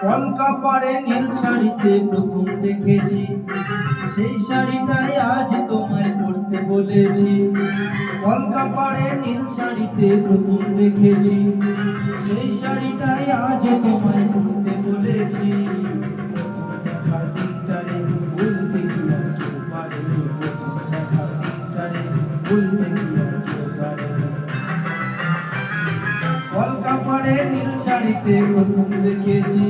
কলকা পাড়ে নীল শাড়িতে প্রথম দেখেছি, সেই শাড়িটাই আজ তোমায় পরতে বলেছি। কলকা পাড়ে নীল শাড়িতে প্রথম দেখেছি, সেই শাড়িটাই আজ তোমায় পরতে বলেছি। প্রথম দেখার দিনটারে বলতে কি আর কেউ পারে, প্রথম দেখার দিনটারে বলতে কি আর কেউ পারে। কলকা পাড়ে নীল শাড়িতে প্রথম দেখেছি,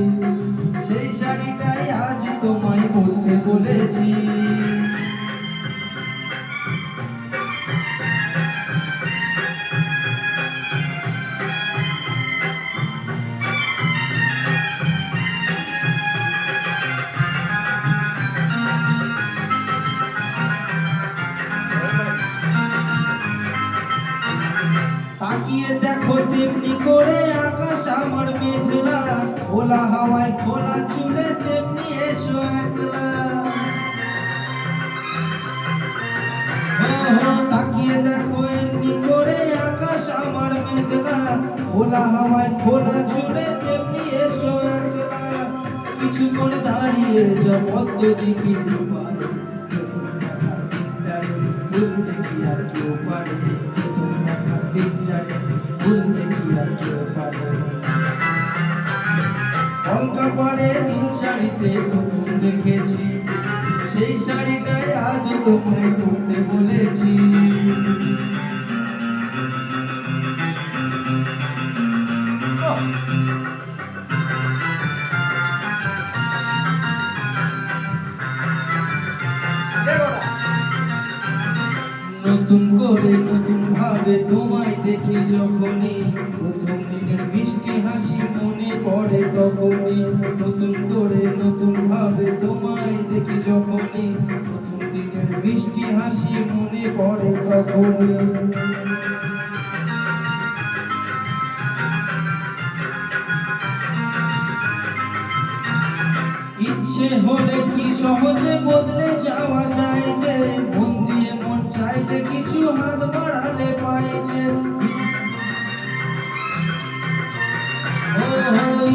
সেই শাড়িটাই আজ তোমায় পরতে বলেছি। তাকিয়ে দেখো তেমনি করে আকাশ আমার মেঘলা, খোলা হাওয়ায় খোলা চুলে তেমনি এসো একলা। তাকিয়ে দেখো এমনি করে আকাশ আমার মেঘলা, খোলা হাওয়ায় খোলা চুলে তেমনি এসো একলা। কিছুক্ষণ দাঁড়িয়ে যাও পদ্ম দিঘির পাড়ে, প্রথম দেখার দিনটারে বলতে কি আর কেউ পারে, প্রথম দেখার দিনটারে বলতে কি আর কেউ পারে। কলকা পাড়ে নীল শাড়িতে প্রথম দেখেছি, সেই শাড়িটাই আজ তোমায় পরতে বলেছি। নতুন করে নতুন ভাবে তোমায় দেখি যখনই, প্রথম দিনের মিষ্টি হাসি মনে পড়ে তখনই। নতুন করে নতুন ভাবে তোমায় দেখি যখনই, প্রথম দিনের মিষ্টি হাসি মনে পড়ে তখনই। ইচ্ছে হলে কি সহজে বদলে যাওয়া যায় যে, মন দিয়ে মন চাইলে কিছু হাত বাড়ালে পায় যে।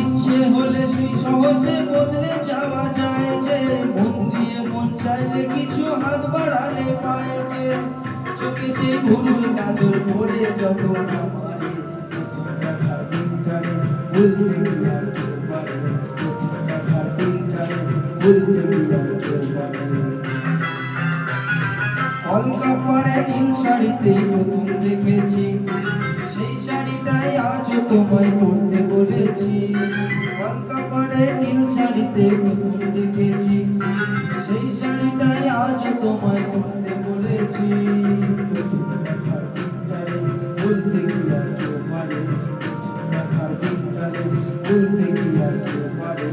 ইচ্ছে হলে সহজে বদলে যাওয়া যায় যে, মন দিয়ে মন চাইলে কিছু হাত বাড়ালে পায় যে। চোখে সেই ভুলুর কাজল পড়ে যখন আমারে, প্রথম দেখার দিনটারে বলতে কি আর কেউ পারে, প্রথম দেখার দিনটারে বলতে কি আর কেউ পারে। কলকা পাড়ে নীল শাড়িতে প্রথম দেখেছি, সেই শাড়িটাই আজ তোমায় পরতে বলেছি। কলকা পাড়ে নীল শাড়িতে প্রথম দেখেছি, সেই শাড়িটাই আজ তোমায় পরতে বলেছি। প্রথম দেখার দিনটারে বলতে কি আর কেউ পারে, প্রথম দেখার দিনটারে বলতে কি আর কেউ পারে।